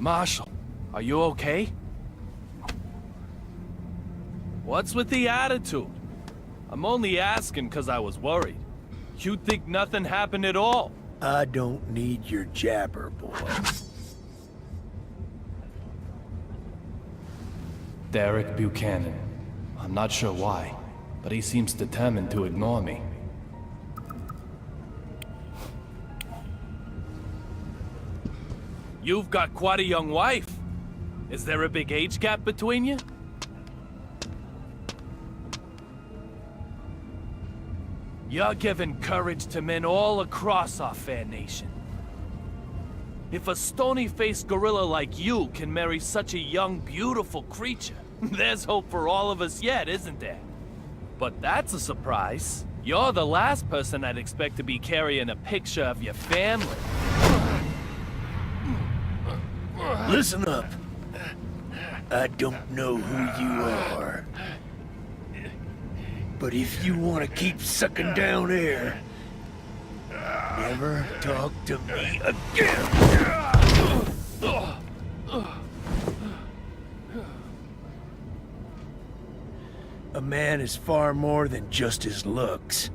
Marshall, are you okay? What's with the attitude? I'm only asking because I was worried. You think nothing happened at all? I don't need your jabber, boy. Derek Buchanan. I'm not sure why, but he seems determined to ignore me. You've got quite a young wife. Is there a big age gap between you? You're giving courage to men all across our fair nation. If a stony-faced gorilla like you can marry such a young, beautiful creature, there's hope for all of us yet, isn't there? But that's a surprise. You're the last person I'd expect to be carrying a picture of your family. Listen up. I don't know who you are. But if you want to keep sucking down air, never talk to me again. A man is far more than just his looks.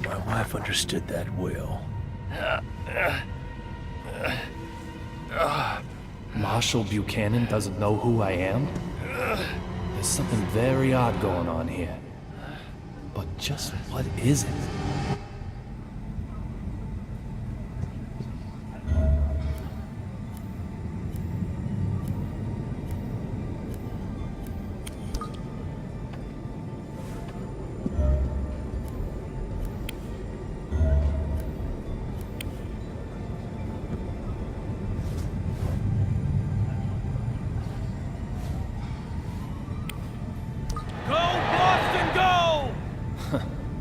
My wife understood that well. Marshall Buchanan doesn't know who I am? There's something very odd going on here. But just what is it?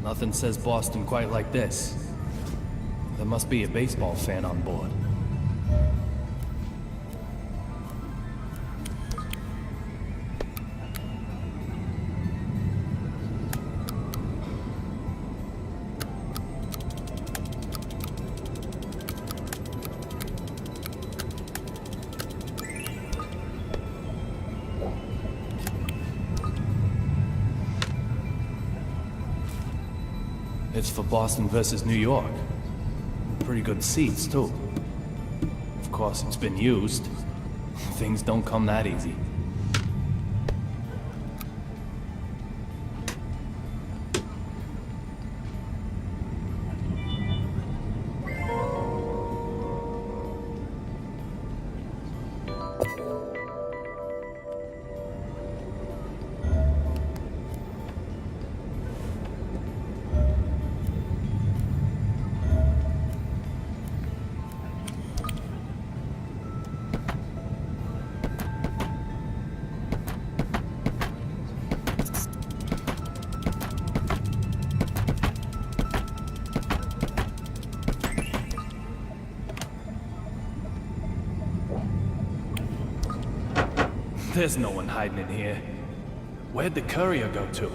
Nothing says Boston quite like this. There must be a baseball fan on board. It's for Boston versus New York. Pretty good seats, too. Of course, it's been used. Things don't come that easy. There's no one hiding in here. Where'd the courier go to?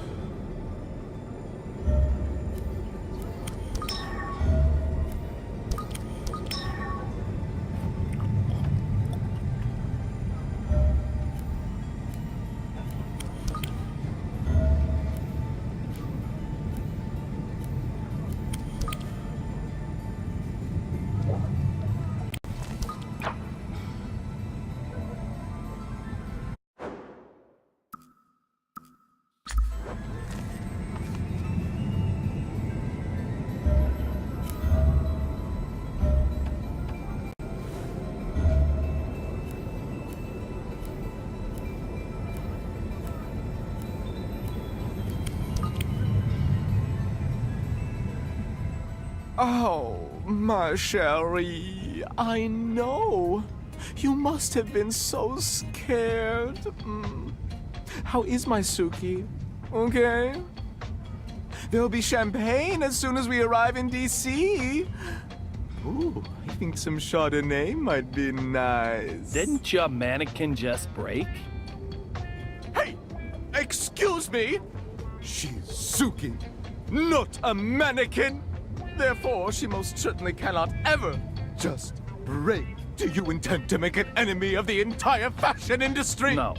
Oh, my Sherry, I know. You must have been so scared. How is my Suki? Okay? There'll be champagne as soon as we arrive in D.C. Ooh, I think some Chardonnay might be nice. Didn't your mannequin just break? Hey! Excuse me! She's Suki, not a mannequin! Therefore, she most certainly cannot ever just break. Do you intend to make an enemy of the entire fashion industry? No.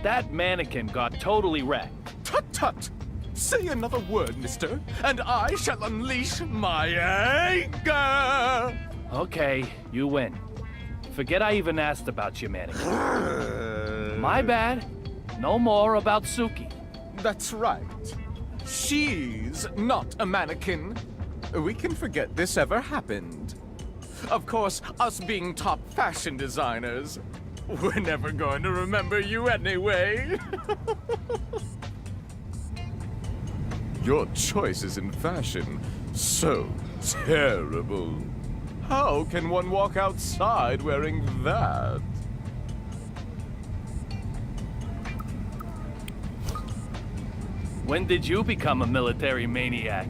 That mannequin got totally wrecked. Tut tut! Say another word, mister, and I shall unleash my anger! Okay, you win. Forget I even asked about your mannequin. My bad. No more about Suki. That's right. She's not a mannequin. We can forget this ever happened. Of course, us being top fashion designers, we're never going to remember you anyway. Your choices in fashion, so terrible. How can one walk outside wearing that? When did you become a military maniac?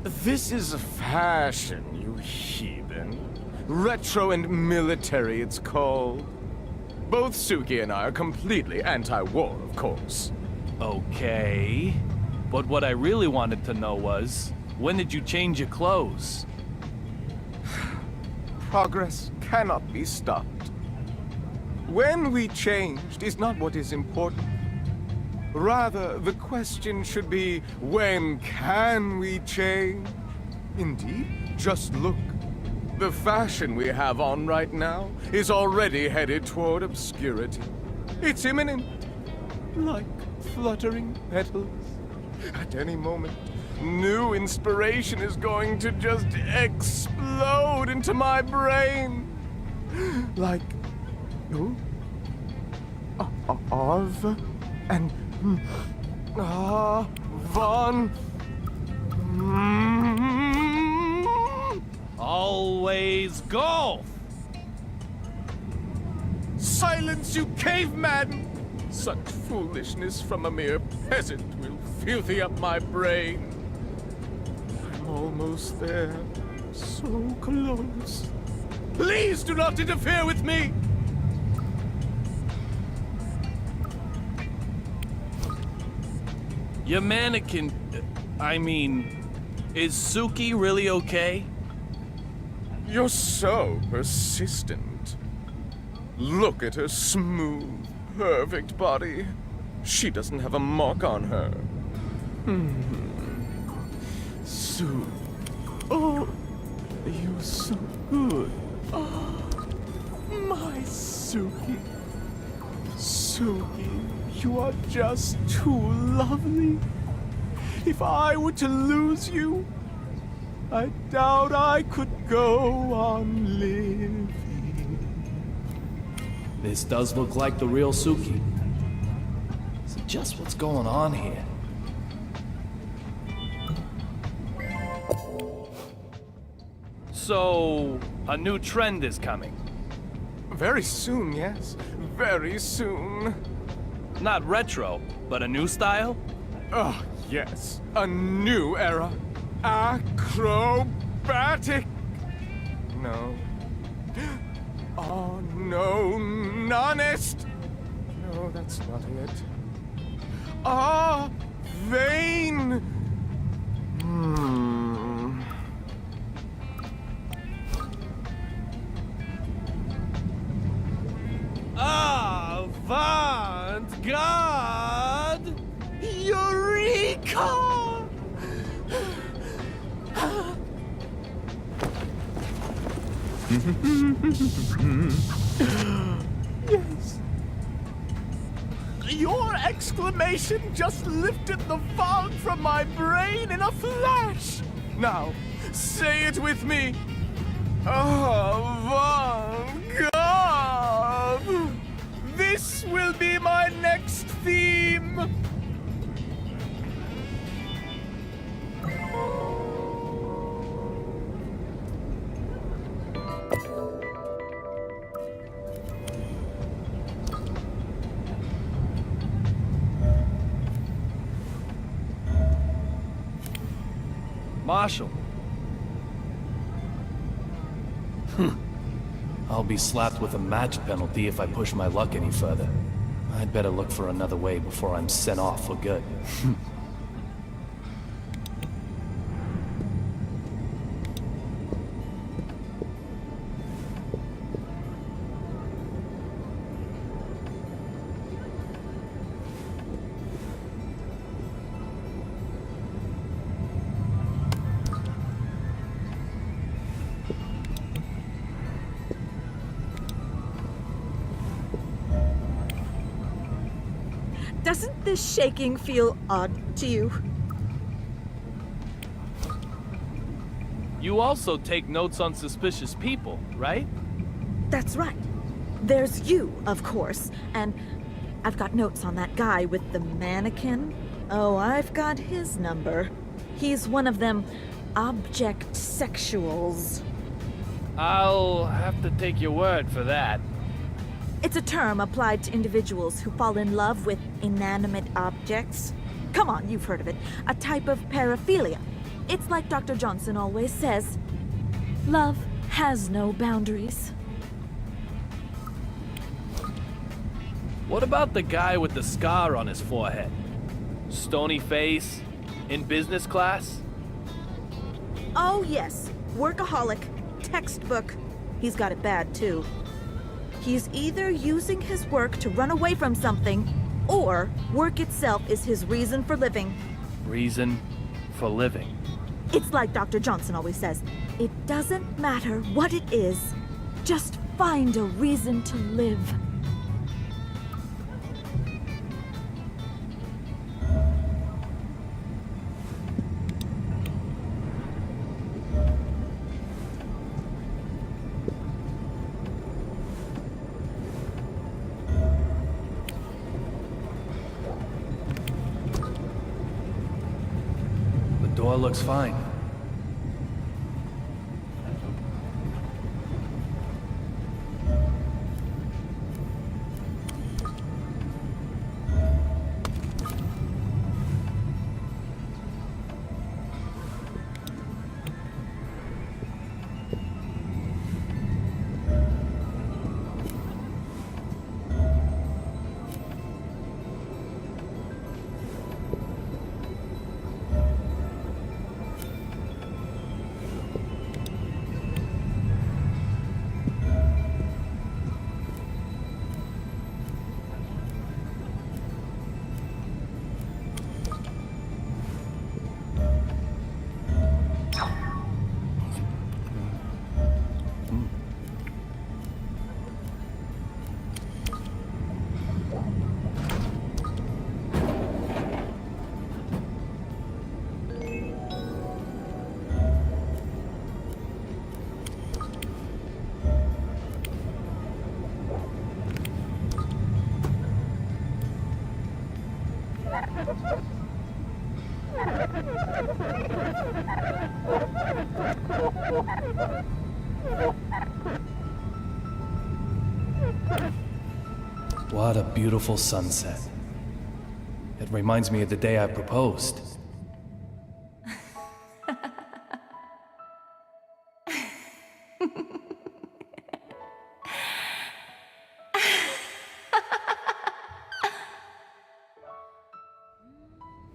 This is fashion, you heathen. Retro and military, it's called. Both Suki and I are completely anti-war, of course. Okay. But what I really wanted to know was, when did you change your clothes? Progress cannot be stopped. When we changed is not what is important. Rather, the question should be, when can we change? Indeed, just look. The fashion we have on right now is already headed toward obscurity. It's imminent, like fluttering petals. At any moment, new inspiration is going to just explode into my brain. Like, Arv and Von. Always golf! Silence, you caveman! Such foolishness from a mere peasant will filthy up my brain. I'm almost there. So close. Please do not interfere with me! Your mannequin... is Suki really okay? You're so persistent. Look at her smooth, perfect body. She doesn't have a mark on her. Sue. Oh, you're so good. Oh, my Suki. Suki, you are just too lovely. If I were to lose you, I doubt I could go on living. This does look like the real Suki. So just what's going on here? So, a new trend is coming. Very soon, yes. Very soon. Not retro, but a new style? Oh, yes. A new era. Acrobatic. No. Oh, no. Honest. No, that's not it. Ah, vain. Avant-garde! Eureka! Yes. Your exclamation just lifted the fog from my brain in a flash. Now, say it with me. Avant-garde! This will be my next theme. Marshall. I'll be slapped with a match penalty if I push my luck any further. I'd better look for another way before I'm sent off for good. Doesn't this shaking feel odd to you? You also take notes on suspicious people, right? That's right. There's you, of course, and I've got notes on that guy with the mannequin. Oh, I've got his number. He's one of them object sexuals. I'll have to take your word for that. It's a term applied to individuals who fall in love with inanimate objects. Come on, you've heard of it. A type of paraphilia. It's like Dr. Johnson always says, love has no boundaries. What about the guy with the scar on his forehead? Stony face? In business class? Oh, yes. Workaholic. Textbook. He's got it bad, too. He's either using his work to run away from something, or work itself is his reason for living. Reason for living. It's like Dr. Johnson always says, it doesn't matter what it is, just find a reason to live. The door looks fine. What a beautiful sunset. It reminds me of the day I proposed.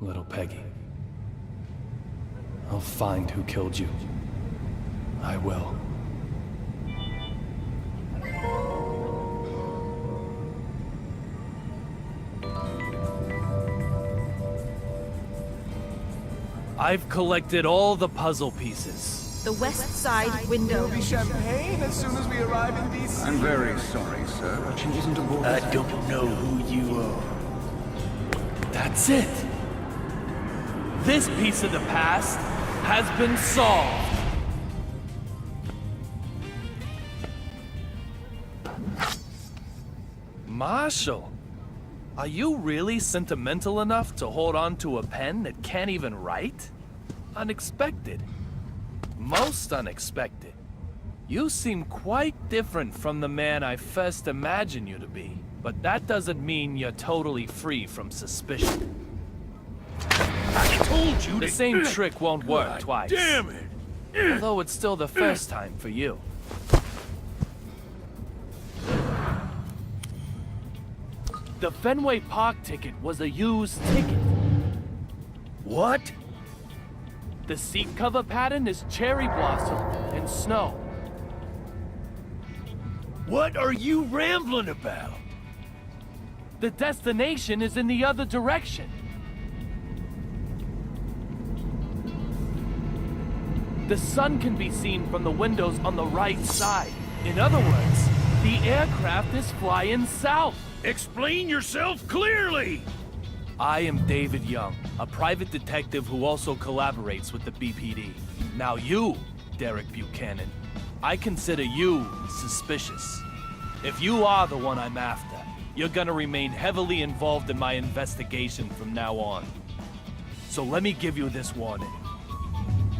Little Peggy. I'll find who killed you. I will. I've collected all the puzzle pieces. The west side window. Be champagne as soon as we arrive in DC. I'm very sorry, sir, but she isn't aboard. I don't know who you are. That's it. This piece of the past has been solved. Marshall, are you really sentimental enough to hold on to a pen that can't even write? Unexpected. Most unexpected. You seem quite different from the man I first imagined you to be. But that doesn't mean you're totally free from suspicion. I told you The to... same trick won't work God twice. damn it! Although it's still the first time for you. The Fenway Park ticket was a used ticket. What? The seat cover pattern is cherry blossom and snow. What are you rambling about? The destination is in the other direction. The sun can be seen from the windows on the right side. In other words, the aircraft is flying south. Explain yourself clearly! I am David Young, a private detective who also collaborates with the BPD. Now you, Derek Buchanan, I consider you suspicious. If you are the one I'm after, you're gonna remain heavily involved in my investigation from now on. So let me give you this warning.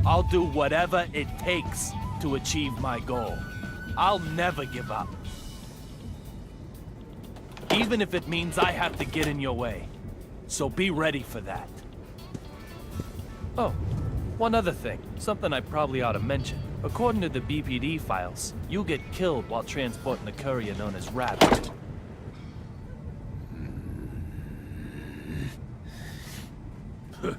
I'll do whatever it takes to achieve my goal. I'll never give up. Even if it means I have to get in your way. So be ready for that. Oh, one other thing. Something I probably ought to mention. According to the BPD files, you get killed while transporting a courier known as Rabbit. Oh,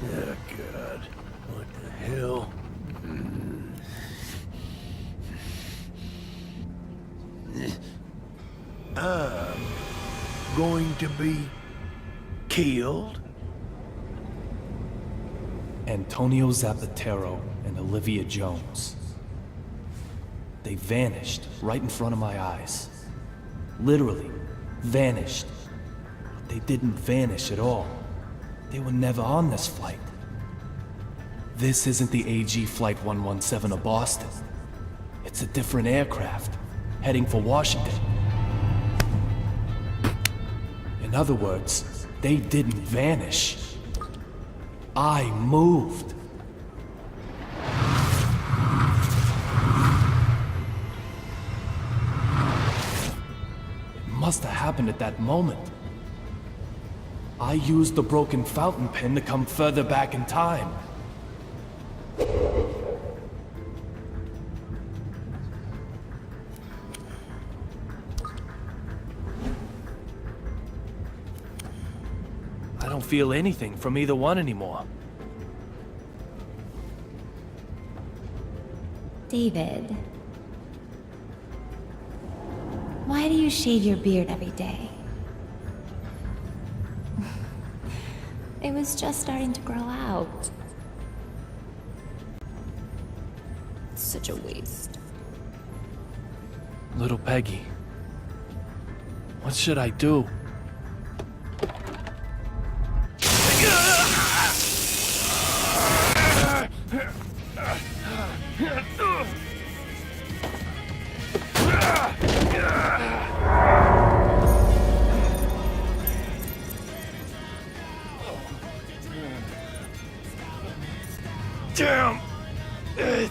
God. What the hell? I'm going to be killed? Antonio Zapatero and Olivia Jones. They vanished right in front of my eyes. Literally, vanished. But they didn't vanish at all. They were never on this flight. This isn't the AG Flight 117 of Boston. It's a different aircraft, heading for Washington. In other words, they didn't vanish. I moved. It must have happened at that moment. I used the broken fountain pen to come further back in time. I don't feel anything from either one anymore. David, why do you shave your beard every day? It was just starting to grow out. It's such a waste. Little Peggy, what should I do? Damn it!